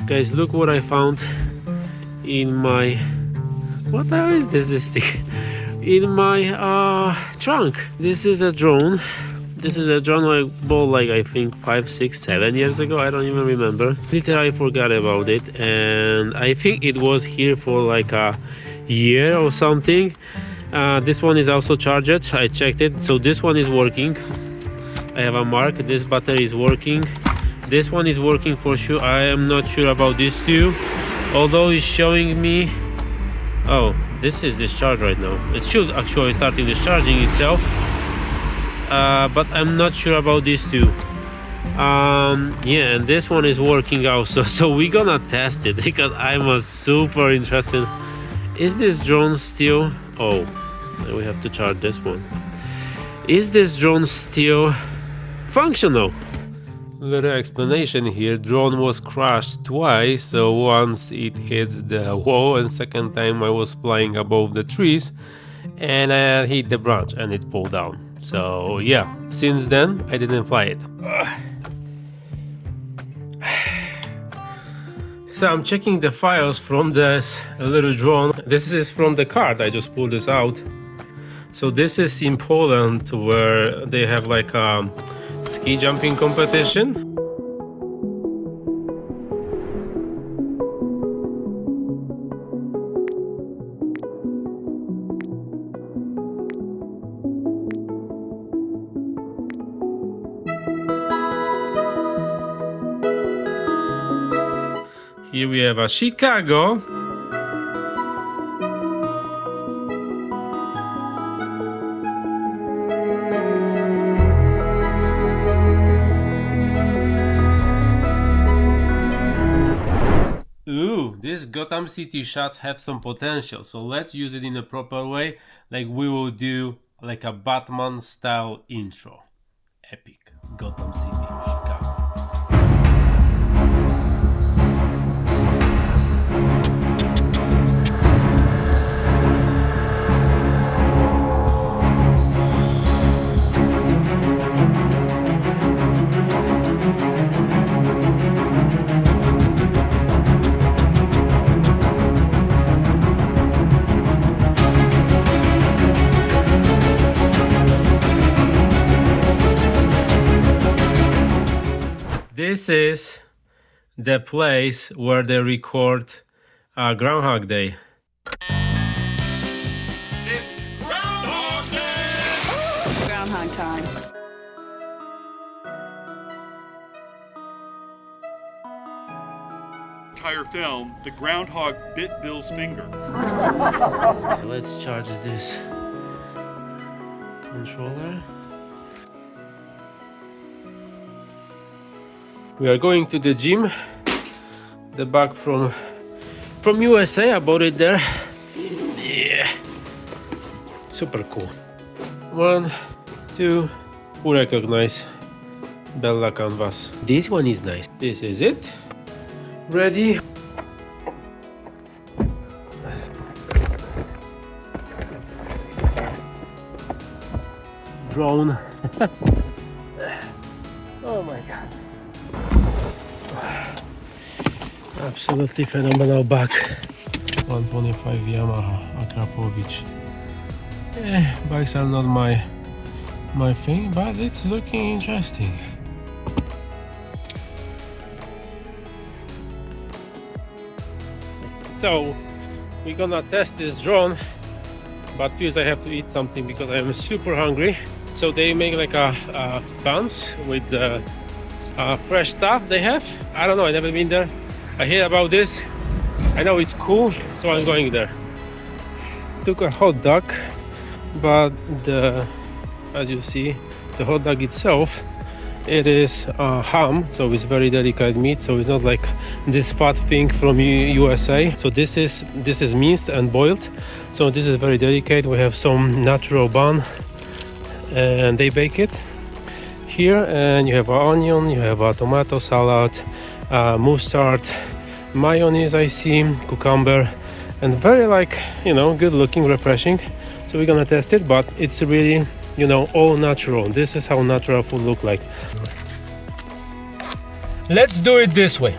Guys, look what I found in my, what the hell is this stick? In my trunk. This is a drone. This is a drone I bought like I think 5, 6, 7 years ago. I don't even remember. Literally forgot about it, and I think it was here for like a year or something. This one is also charged. I checked it, so this one is working. I have a mark. This battery is working. This one is working for sure. I am not sure about these two, although it's showing me, oh, this is discharged right now. It should actually start discharging itself, but I'm not sure about these two. Yeah, and this one is working also, so we're gonna test it because I'm super interested. Is this drone still, oh, we have to charge this one. Is this drone still functional? Little explanation here. Drone was crashed twice, so once it hits the wall and second time I was flying above the trees and I hit the branch and it pulled down. So yeah, since then I didn't fly it. So I'm checking the files from this little drone. This is from the card. I just pulled this out. So this is in Poland, where they have like a ski jumping competition. Here we have a Chicago. Ooh, these Gotham City shots have some potential, so let's use it in a proper way, like we will do like a Batman style intro. Epic. Gotham City, Chicago. This is the place where they record Groundhog Day. It's Groundhog Day! Groundhog time. Entire film, the groundhog bit Bill's finger. Let's charge this controller. We are going to the gym. The bag from USA. I bought it there. Yeah, super cool. 1, 2. Who recognize Bella canvas? This one is nice. This is it. Ready. Drone. Oh my god. Absolutely phenomenal bag. 125 Yamaha Akrapovic. Bikes are not my thing, but it's looking interesting. So we're gonna test this drone, but first I have to eat something because I am super hungry. So they make like a buns with the fresh stuff they have. I don't know, I've never been there. I hear about this. I know it's cool, so I'm going there. Took a hot dog, but as you see, the hot dog itself, it is ham, so it's very delicate meat. So it's not like this fat thing from USA. So this is minced and boiled. So this is very delicate. We have some natural bun, and they bake it here. And you have an onion, you have a tomato salad, mustard, mayonnaise, I see, cucumber, and very good looking, refreshing. So we're gonna test it, but it's really, all natural. This is how natural food look like. Let's do it this way.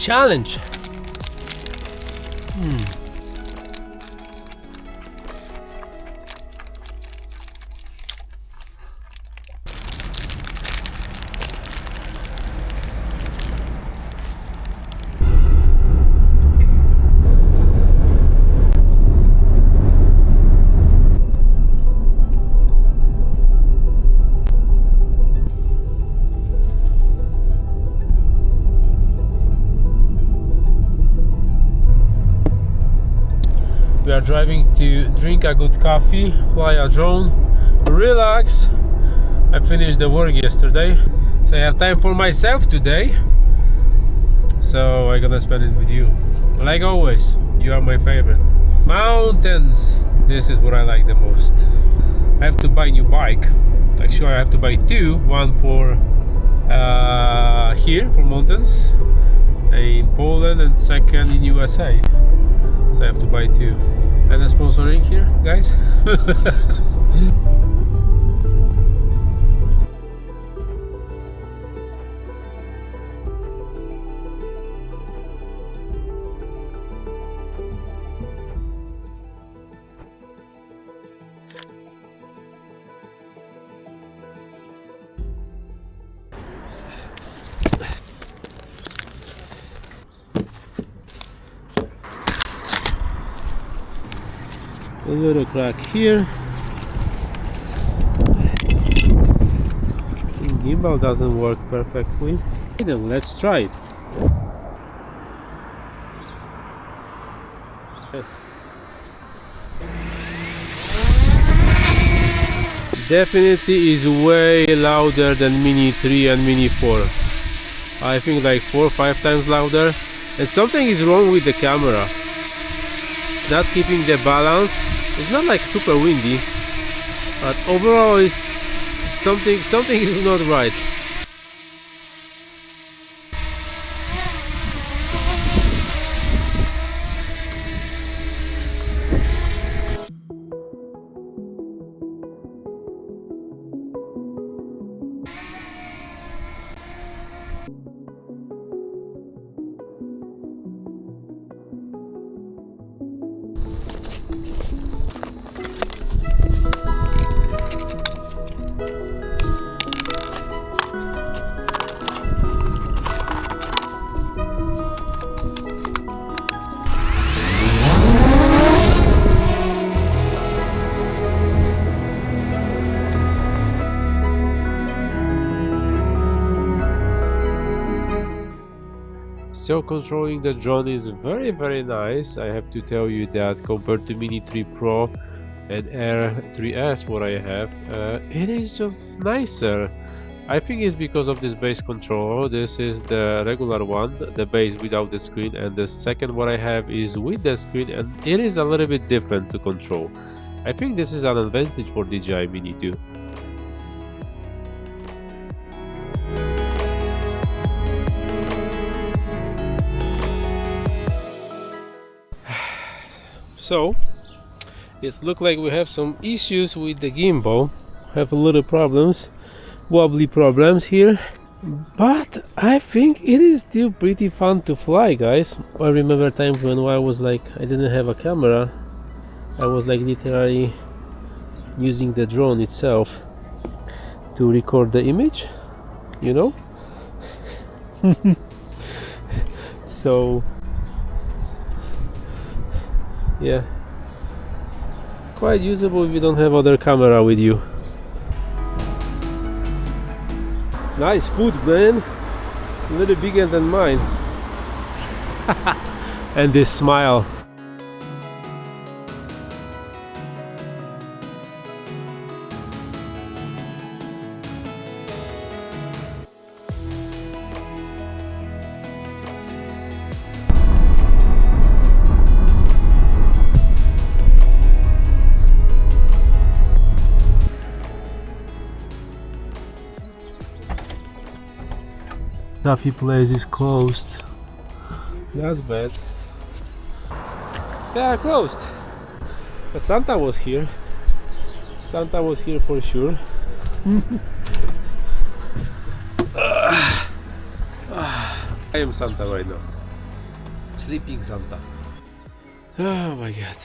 challenge. We are driving to drink a good coffee, fly a drone, relax. I finished the work yesterday, so I have time for myself today. So I'm gonna spend it with you. Like always, you are my favorite. Mountains, this is what I like the most. I have to buy a new bike. Actually, I have to buy two. One for here for mountains in Poland, and second in USA. So I have to buy two. And a sponsoring here, guys. A little crack here. Gimbal doesn't work perfectly. Then let's try it. Definitely is way louder than Mini 3 and Mini 4. I think like 4 or 5 times louder. And something is wrong with the camera. Not keeping the balance. It's not like super windy, but overall it's something is not right. So controlling the drone is very nice. I have to tell you that compared to Mini 3 Pro and Air 3S what I have, it is just nicer. I think it's because of this base controller. This is the regular one, the base without the screen, and the second what I have is with the screen, and it is a little bit different to control. I think this is an advantage for DJI Mini too. So it looks like we have some issues with the gimbal. Have a little problems, wobbly problems here, but I think it is still pretty fun to fly, guys. I remember times when I was like, I didn't have a camera. I was like literally using the drone itself to record the image, you know. So yeah, quite usable if you don't have other camera with you. Nice food, man, a little bigger than mine. And this smile. Coffee place is closed. That's bad. They are closed. But Santa was here. Santa was here for sure. I am Santa right now. Sleeping Santa. Oh my god.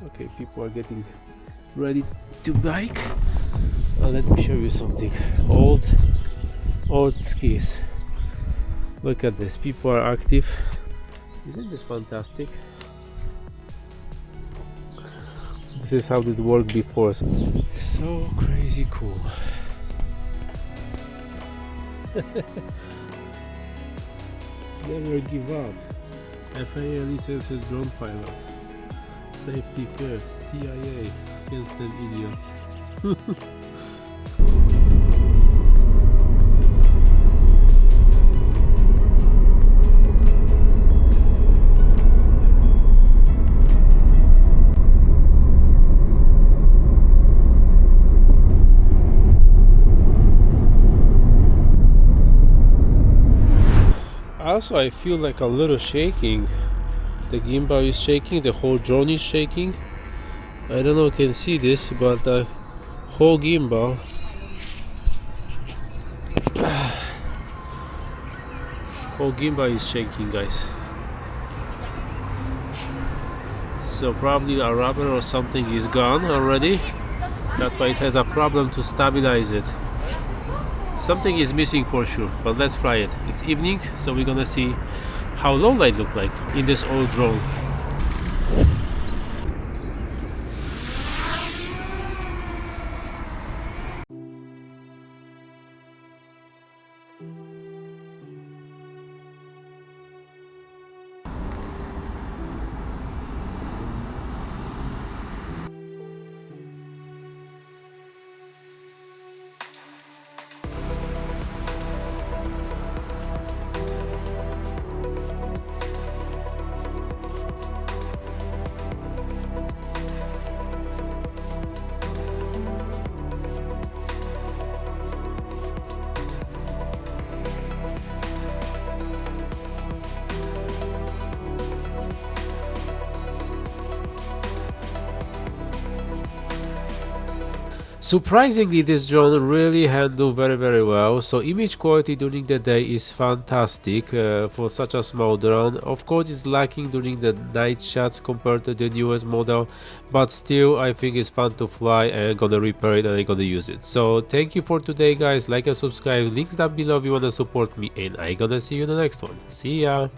Okay, people are getting ready to bike. Let me show you something. Old skis. Look at this, people are active. Isn't this fantastic? This is how it worked before. So crazy cool. Never give up. FAA licenses drone pilot. Safety first. CIA. Can't stand idiots. Also, I feel like a little shaking. The gimbal is shaking, the whole drone is shaking. I don't know if you can see this, but the whole gimbal is shaking, guys. So probably a rubber or something is gone already. That's why it has a problem to stabilize it. Something is missing for sure, but let's fly it. It's evening, so we're gonna see how low light look like in this old drone. Surprisingly, this drone really handled very well, so image quality during the day is fantastic for such a small drone. Of course, it's lacking during the night shots compared to the newest model, but still I think it's fun to fly, and I'm gonna repair it and I'm gonna use it. So thank you for today, guys. Like and subscribe, links down below if you wanna support me, and I'm gonna see you in the next one. See ya!